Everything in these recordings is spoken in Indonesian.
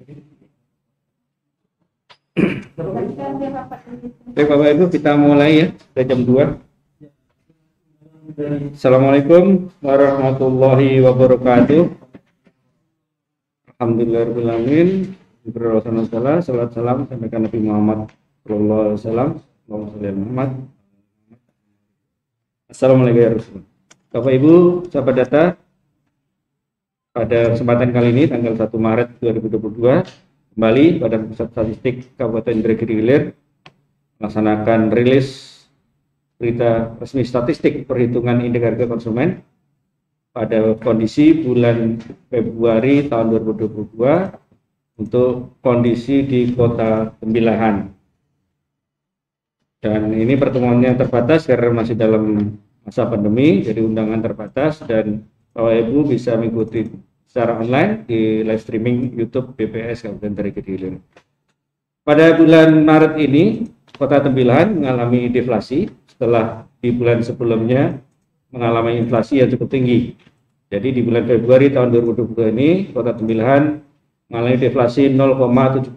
Baik Bapak Ibu, kita mulai ya, sudah jam 2. Assalamualaikum warahmatullahi wabarakatuh. Alhamdulillahirrahmanirrahim. Berwassalamualaikum, salam sampaikan Nabi Muhammad sallallahu alaihi wasallam. Muhammad. Assalamualaikum warahmatullahi wabarakatuh. Bapak Ibu, sahabat data, pada kesempatan kali ini tanggal 1 Maret 2022 kembali Badan Pusat Statistik Kabupaten Indragiri Hilir melaksanakan rilis berita resmi statistik perhitungan indeks harga konsumen pada kondisi bulan Februari tahun 2022 untuk kondisi di Kota Tembilahan. Dan ini pertemuannya terbatas karena masih dalam masa pandemi, jadi undangan terbatas dan Bapak Ibu bisa mengikuti secara online di live streaming YouTube BPS Kabupaten Indragiri Hilir. Pada bulan Maret ini, Kota Tembilahan mengalami deflasi setelah di bulan sebelumnya mengalami inflasi yang cukup tinggi. Jadi di bulan Februari tahun 2022 ini, Kota Tembilahan mengalami deflasi 0,78%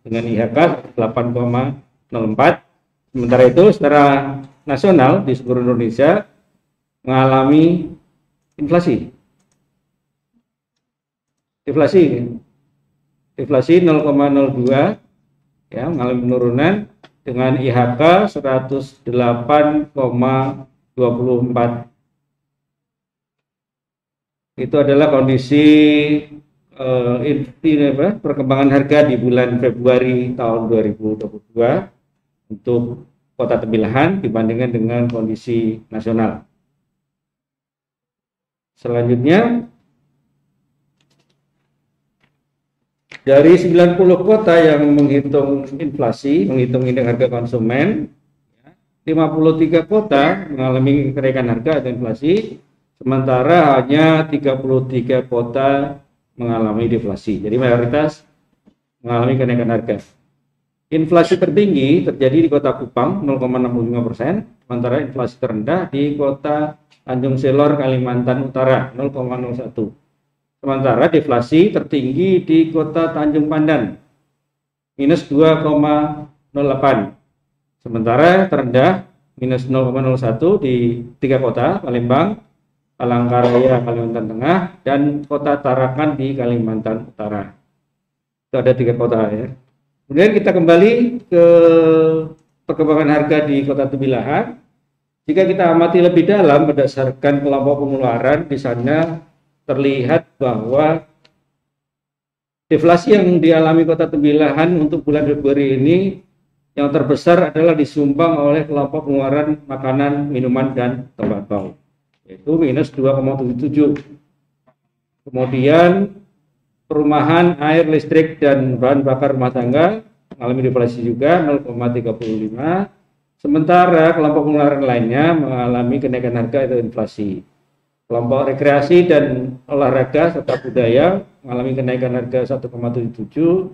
dengan IHK 8,04. Sementara itu secara nasional di seluruh Indonesia mengalami inflasi. Deflasi 0,02 ya, mengalami penurunan dengan IHK 108,24. Itu adalah kondisi perkembangan harga di bulan Februari tahun 2022 untuk Kota Tembilahan dibandingkan dengan kondisi nasional. Selanjutnya, dari 90 kota yang menghitung inflasi, menghitung indeks harga konsumen, 53 kota mengalami kenaikan harga atau inflasi, sementara hanya 33 kota mengalami deflasi. Jadi mayoritas mengalami kenaikan harga. Inflasi tertinggi terjadi di Kota Kupang 0,65%, sementara inflasi terendah di Kota Tanjung Selor, Kalimantan Utara 0,01%. Sementara deflasi tertinggi di Kota Tanjung Pandan minus 2,08. Sementara terendah minus 0,01 di 3 kota, Palembang, Palangkaraya, Kalimantan Tengah, dan Kota Tarakan di Kalimantan Utara. Itu ada 3 kota ya. Kemudian kita kembali ke perkembangan harga di Kota Tembilahan. Jika kita amati lebih dalam berdasarkan kelompok pengeluaran, di sana terlihat bahwa deflasi yang dialami Kota Tembilahan untuk bulan Februari ini yang terbesar adalah disumbang oleh kelompok pengeluaran makanan, minuman, dan tembakau, yaitu minus 2,77. Kemudian perumahan, air, listrik, dan bahan bakar rumah tangga mengalami deflasi juga 0,35. Sementara kelompok pengeluaran lainnya mengalami kenaikan harga atau inflasi. Kelompok rekreasi dan olahraga serta budaya mengalami kenaikan harga 1,77,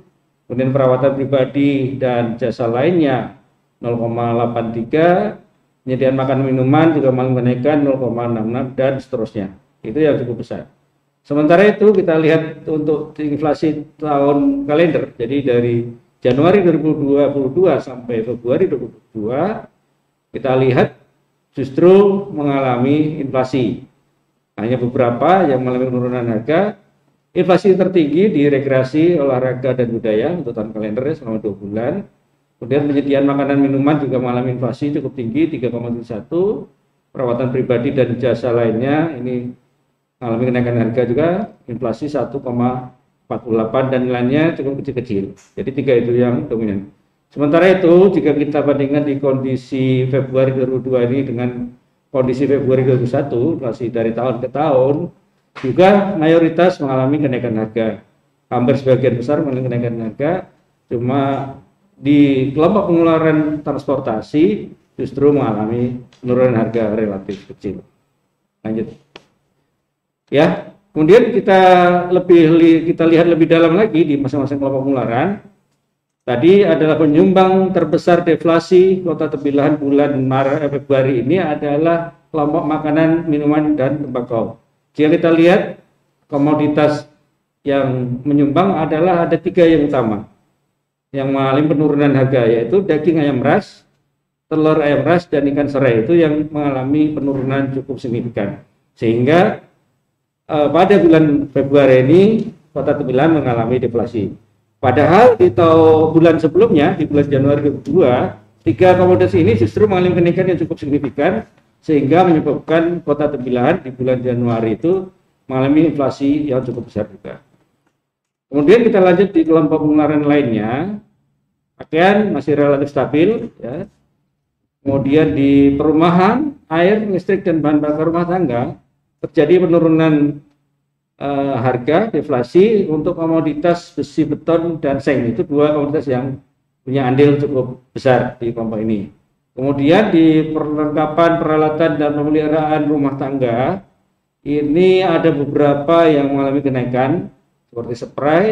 kemudian perawatan pribadi dan jasa lainnya 0,83, penyediaan makan minuman juga mengalami kenaikan 0,66 dan seterusnya. Itu yang cukup besar. Sementara itu kita lihat untuk inflasi tahun kalender, jadi dari Januari 2022 sampai Februari 2022 kita lihat justru mengalami inflasi. Hanya beberapa yang mengalami penurunan harga. Inflasi tertinggi di rekreasi, olahraga, dan budaya untuk tahun kalender selama 2 bulan. Kemudian penyediaan makanan minuman juga mengalami inflasi cukup tinggi 3,1. Perawatan pribadi dan jasa lainnya ini mengalami kenaikan harga juga, inflasi 1,48 dan lainnya cukup kecil-kecil. Jadi 3 itu yang dominan. Sementara itu jika kita bandingkan di kondisi Februari 2022 ini dengan kondisi Februari 2021, inflasi dari tahun ke tahun juga mayoritas mengalami kenaikan harga. Hampir sebagian besar mengalami kenaikan harga, cuma di kelompok pengeluaran transportasi justru mengalami penurunan harga relatif kecil. Lanjut. Ya, kemudian kita lihat lebih dalam lagi di masing-masing kelompok pengeluaran. Tadi adalah penyumbang terbesar deflasi Kota Tembilahan bulan Februari ini adalah kelompok makanan, minuman, dan tembakau. Jika kita lihat komoditas yang menyumbang adalah ada 3 yang utama yang mengalami penurunan harga, yaitu daging ayam ras, telur ayam ras, dan ikan serai itu yang mengalami penurunan cukup signifikan. Sehingga pada bulan Februari ini kota Tembilan mengalami deflasi. Padahal di bulan sebelumnya, di bulan Januari 2022, 3 komoditas ini justru mengalami kenaikan yang cukup signifikan, sehingga menyebabkan kota Tembilan di bulan Januari itu mengalami inflasi yang cukup besar juga. Kemudian kita lanjut di kelompok pengeluaran lainnya, pakaian masih relatif stabil, ya. Kemudian di perumahan, air, listrik, dan bahan bakar rumah tangga terjadi penurunan harga, deflasi untuk komoditas besi, beton, dan seng. Itu 2 komoditas yang punya andil cukup besar di kelompok ini. Kemudian di perlengkapan, peralatan, dan pemeliharaan rumah tangga, ini ada beberapa yang mengalami kenaikan, seperti spray,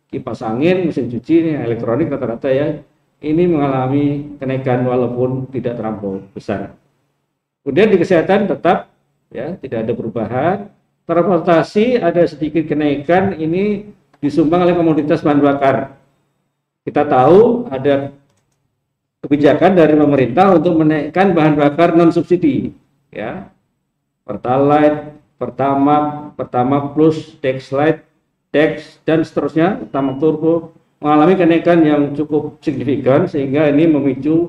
kipas angin, mesin cuci, elektronik rata-rata ya, ini mengalami kenaikan walaupun tidak terlampau besar. Kemudian di kesehatan tetap ya tidak ada perubahan. Transportasi ada sedikit kenaikan, ini disumbang oleh komoditas bahan bakar. Kita tahu ada kebijakan dari pemerintah untuk menaikkan bahan bakar non subsidi, ya, Pertalite, Pertamax Plus, Dexlite, Dex, dan seterusnya, Pertamax Turbo mengalami kenaikan yang cukup signifikan, sehingga ini memicu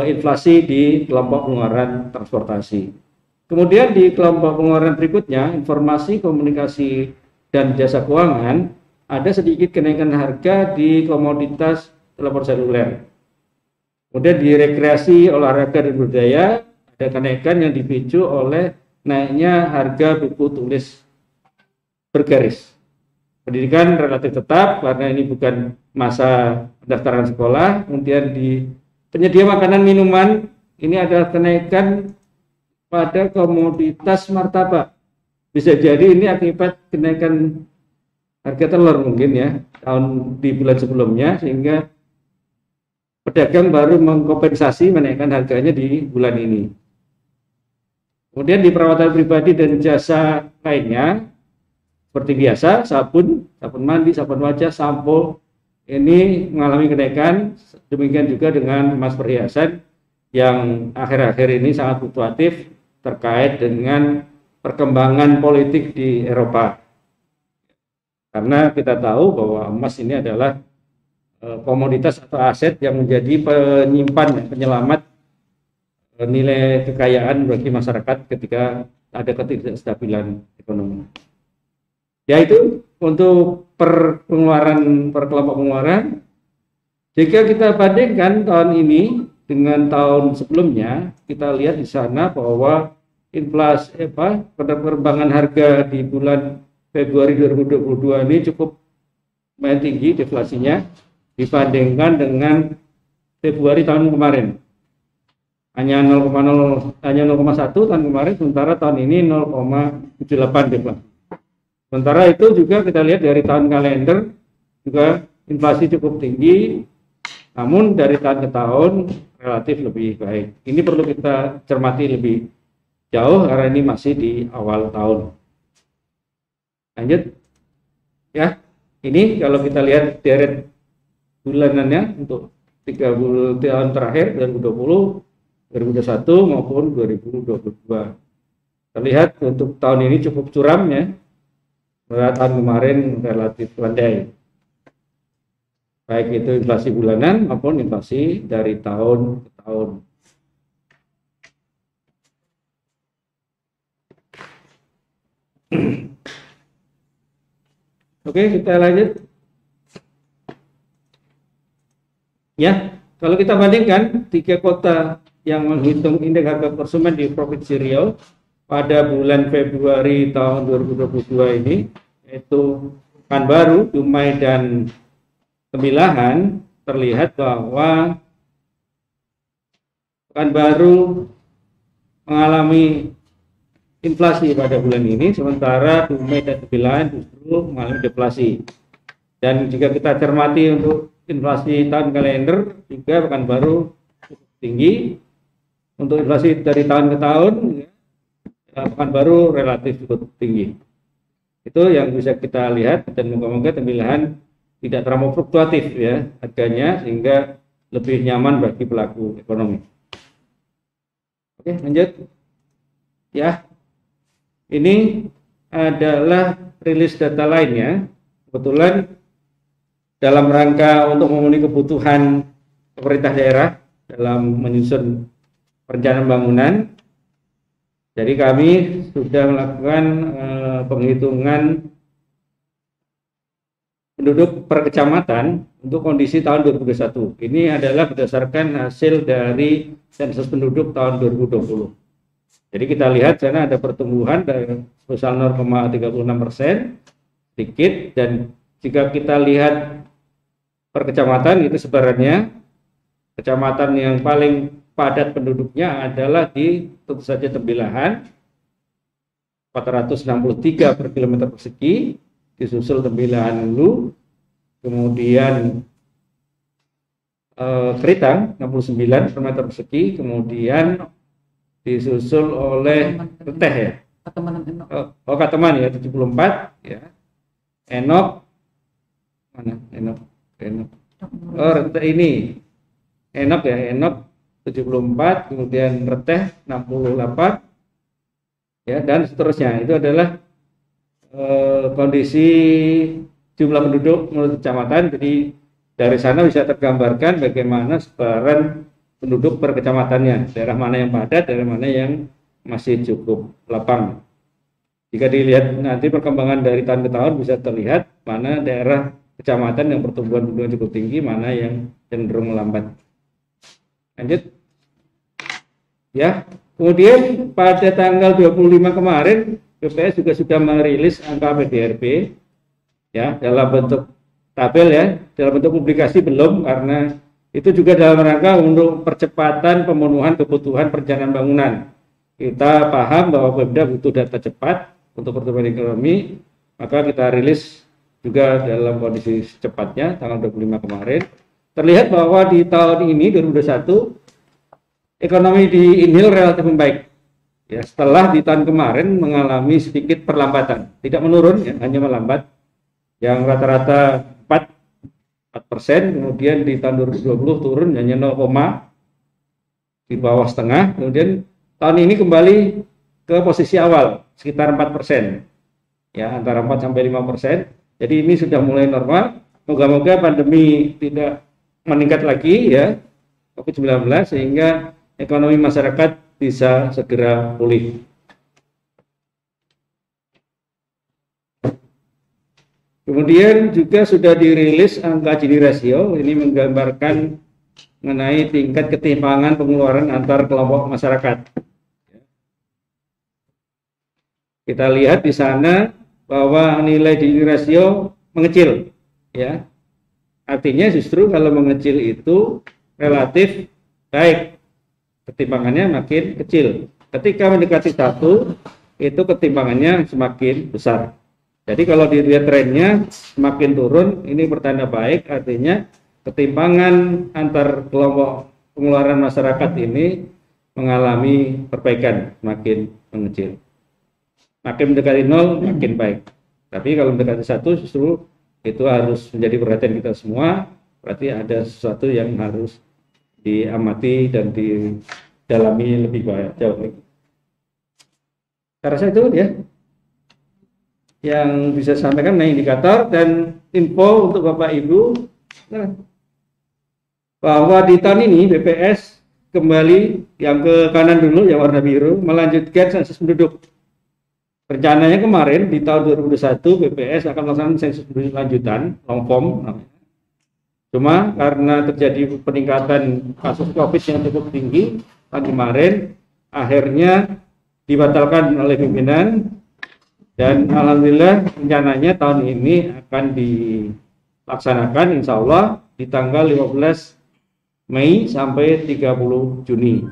inflasi di kelompok pengeluaran transportasi. Kemudian di kelompok pengeluaran berikutnya, informasi, komunikasi, dan jasa keuangan, ada sedikit kenaikan harga di komoditas telepon seluler. Kemudian di rekreasi, olahraga, dan budaya, ada kenaikan yang dipicu oleh naiknya harga buku tulis bergaris. Pendidikan relatif tetap karena ini bukan masa pendaftaran sekolah. Kemudian di penyedia makanan minuman, ini ada kenaikan pada komoditas martabak. Bisa jadi ini akibat kenaikan harga telur mungkin ya di bulan sebelumnya, sehingga pedagang baru mengkompensasi menaikkan harganya di bulan ini. Kemudian di perawatan pribadi dan jasa lainnya, seperti biasa, sabun mandi, sabun wajah, sampo, ini mengalami kenaikan. Demikian juga dengan emas perhiasan yang akhir-akhir ini sangat fluktuatif terkait dengan perkembangan politik di Eropa. Karena kita tahu bahwa emas ini adalah komoditas atau aset yang menjadi penyimpan, penyelamat nilai kekayaan bagi masyarakat ketika ada ketidakstabilan ekonomi. Ya, itu untuk per kelompok pengeluaran. Jika kita bandingkan tahun ini dengan tahun sebelumnya, kita lihat di sana bahwa inflasi perkembangan harga di bulan Februari 2022 ini cukup lumayan tinggi deflasinya dibandingkan dengan Februari tahun kemarin. Hanya 0,1 tahun kemarin, sementara tahun ini 0,78 deflasi. Sementara itu juga kita lihat dari tahun kalender juga inflasi cukup tinggi, namun dari tahun ke tahun relatif lebih baik. Ini perlu kita cermati lebih jauh karena ini masih di awal tahun. Lanjut ya, ini kalau kita lihat deret bulanannya untuk 3 tahun terakhir 2020, 2021 maupun 2022. Terlihat untuk tahun ini cukup curam ya. Tahun kemarin relatif landai, baik itu inflasi bulanan maupun inflasi dari tahun ke tahun. Oke, kita lanjut ya. Kalau kita bandingkan 3 kota yang menghitung indeks harga konsumen di Provinsi Riau pada bulan Februari tahun 2022 ini, yaitu Pekanbaru, Dumai, dan Tembilahan, terlihat bahwa Pekanbaru mengalami inflasi pada bulan ini, sementara Dumai dan Tembilahan justru mengalami deflasi. Dan jika kita cermati untuk inflasi tahun kalender, juga Pekanbaru cukup tinggi. Untuk inflasi dari tahun ke tahun, Pekanbaru relatif cukup tinggi. Itu yang bisa kita lihat, dan moga-moga tembilahan tidak terlalu fluktuatif ya harganya, sehingga lebih nyaman bagi pelaku ekonomi. Oke, lanjut. Ya, ini adalah rilis data lainnya. Kebetulan dalam rangka untuk memenuhi kebutuhan pemerintah daerah dalam menyusun perencanaan bangunan, jadi kami sudah melakukan penghitungan penduduk per kecamatan untuk kondisi tahun 2021. Ini adalah berdasarkan hasil dari sensus penduduk tahun 2020. Jadi kita lihat sana ada pertumbuhan dari sebesar 0,36%, sedikit, dan jika kita lihat per kecamatan itu sebarannya, kecamatan yang paling padat penduduknya adalah di tentu saja Tembilahan 463 per kilometer persegi, disusul Tembilahan Hulu, kemudian Keritang 69 per meter persegi, kemudian disusul oleh Reteh ya. Kateman ya 74 ya. Enok mana? Enok. Ini Enok ya, Enok 74, kemudian Reteh 68 ya, dan seterusnya. Itu adalah kondisi jumlah penduduk menurut kecamatan. Jadi dari sana bisa tergambarkan bagaimana sebaran penduduk per kecamatannya, daerah mana yang padat, daerah mana yang masih cukup lapang. Jika dilihat nanti perkembangan dari tahun ke tahun bisa terlihat mana daerah kecamatan yang pertumbuhan penduduk cukup tinggi, mana yang cenderung melambat. Lanjut. Ya, kemudian pada tanggal 25 kemarin BPS juga sudah merilis angka PDRB ya dalam bentuk tabel ya, dalam bentuk publikasi belum, karena itu juga dalam rangka untuk percepatan pemenuhan kebutuhan perencanaan bangunan. Kita paham bahwa Pemda butuh data cepat untuk pertumbuhan ekonomi, maka kita rilis juga dalam kondisi secepatnya tanggal 25 kemarin. Terlihat bahwa di tahun ini 2021 ekonomi di Inhil relatif membaik. Ya, setelah di tahun kemarin mengalami sedikit perlambatan, tidak menurun ya, hanya melambat. Yang rata-rata 4%, kemudian di tahun 2020 turun hanya 0, di bawah setengah. Kemudian tahun ini kembali ke posisi awal sekitar 4%. Ya, antara 4 sampai 5%. Jadi ini sudah mulai normal. Moga-moga pandemi tidak meningkat lagi ya, COVID-19, sehingga ekonomi masyarakat bisa segera pulih. Kemudian juga sudah dirilis angka Gini rasio, ini menggambarkan mengenai tingkat ketimpangan pengeluaran antar kelompok masyarakat. Kita lihat di sana bahwa nilai Gini rasio mengecil, ya. Artinya justru kalau mengecil itu relatif baik, ketimpangannya makin kecil. Ketika mendekati 1, itu ketimpangannya semakin besar. Jadi kalau dilihat trennya semakin turun, ini pertanda baik, artinya ketimpangan antar kelompok pengeluaran masyarakat ini mengalami perbaikan, makin mengecil. Makin mendekati 0, makin baik. Tapi kalau mendekati 1 justru itu harus menjadi perhatian kita semua, berarti ada sesuatu yang harus diamati dan didalami lebih jauh lagi. Saya rasa itu ya yang bisa sampaikan mengenai indikator dan info untuk Bapak Ibu. Nah, bahwa di tahun ini BPS kembali yang ke kanan dulu yang warna biru melanjutkan sensus penduduk. Rencananya kemarin di tahun 2021 BPS akan melaksanakan sensus penduduk lanjutan long form. Cuma karena terjadi peningkatan kasus COVID yang cukup tinggi tahun kemarin, akhirnya dibatalkan oleh pimpinan. Dan alhamdulillah rencananya tahun ini akan dilaksanakan insya Allah di tanggal 15 Mei sampai 30 Juni.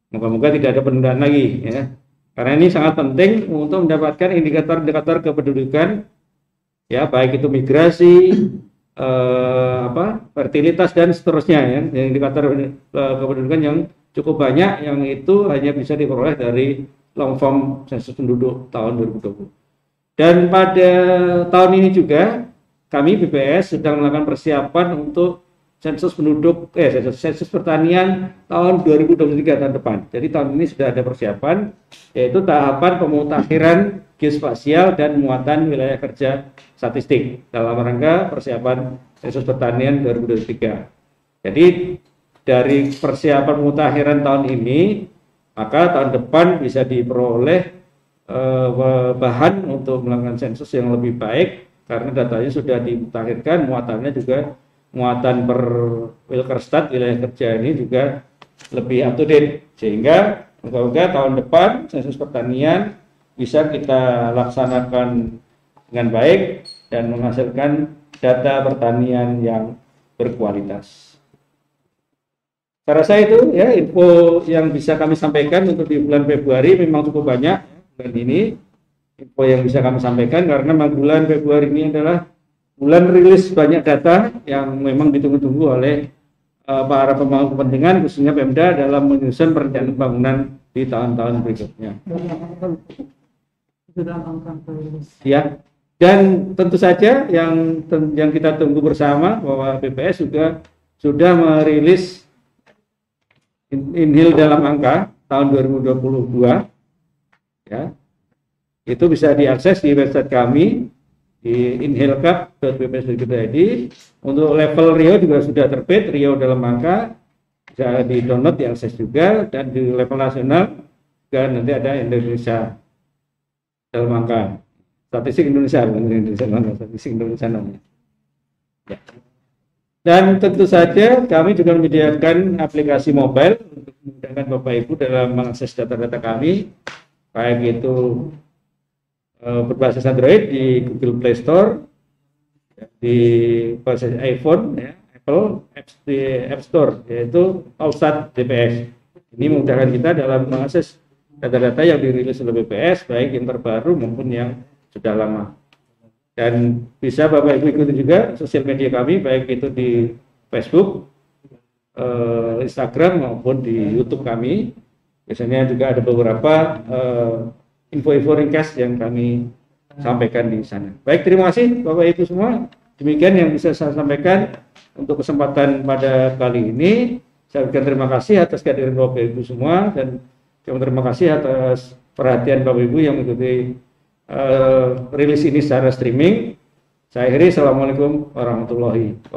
Moga-moga tidak ada penundaan lagi ya. Karena ini sangat penting untuk mendapatkan indikator-indikator kependudukan ya, baik itu migrasi, fertilitas dan seterusnya ya. Indikator kependudukan yang cukup banyak yang itu hanya bisa diperoleh dari long form sensus penduduk tahun 2020. Dan pada tahun ini juga kami BPS sedang melakukan persiapan untuk sensus penduduk, sensus pertanian tahun 2023 tahun depan. Jadi tahun ini sudah ada persiapan, yaitu tahapan pemutakhiran geospasial dan muatan wilayah kerja statistik dalam rangka persiapan sensus pertanian 2023. Jadi dari persiapan pemutakhiran tahun ini, maka tahun depan bisa diperoleh bahan untuk melakukan sensus yang lebih baik karena datanya sudah dimutakhirkan, muatannya juga muatan per Wilkerstat wilayah kerja ini juga lebih up to date, sehingga moga-moga tahun depan sensus pertanian bisa kita laksanakan dengan baik dan menghasilkan data pertanian yang berkualitas. Saya rasa itu ya info yang bisa kami sampaikan untuk di bulan Februari. Memang cukup banyak bulan ini info yang bisa kami sampaikan karena memang bulan Februari ini adalah bulan rilis banyak data yang memang ditunggu-tunggu oleh para pemangku kepentingan, khususnya Pemda dalam menyusun perencanaan pembangunan di tahun-tahun berikutnya. Ya, dan tentu saja yang kita tunggu bersama bahwa BPS juga sudah merilis inhil dalam angka tahun 2022. Ya, itu bisa diakses di website kami di inhilkap.bps.id. Untuk level Rio juga sudah terbit, Rio dalam angka bisa di download, diakses juga, dan di level nasional juga nanti ada Indonesia dalam angka, statistik Indonesia, statistik Indonesia namanya. Ya. Dan tentu saja kami juga menyediakan aplikasi mobile untuk memudahkan Bapak Ibu dalam mengakses data-data kami, baik itu berbasis Android di Google Play Store, di basis iPhone, ya, Apple di App Store, yaitu Polsat BPS. Ini memudahkan kita dalam mengakses data-data yang dirilis oleh BPS, baik yang terbaru maupun yang sudah lama. Dan bisa Bapak Ibu ikuti juga sosial media kami, baik itu di Facebook, Instagram maupun di YouTube kami. Biasanya juga ada beberapa info-info ringkas yang kami sampaikan di sana. Baik, terima kasih Bapak Ibu semua. Demikian yang bisa saya sampaikan untuk kesempatan pada kali ini. Saya ucapkan terima kasih atas kehadiran Bapak Ibu semua, dan terima kasih atas perhatian Bapak Ibu yang mengikuti rilis ini secara streaming. Saya akhiri, assalamualaikum warahmatullahi wabarakatuh.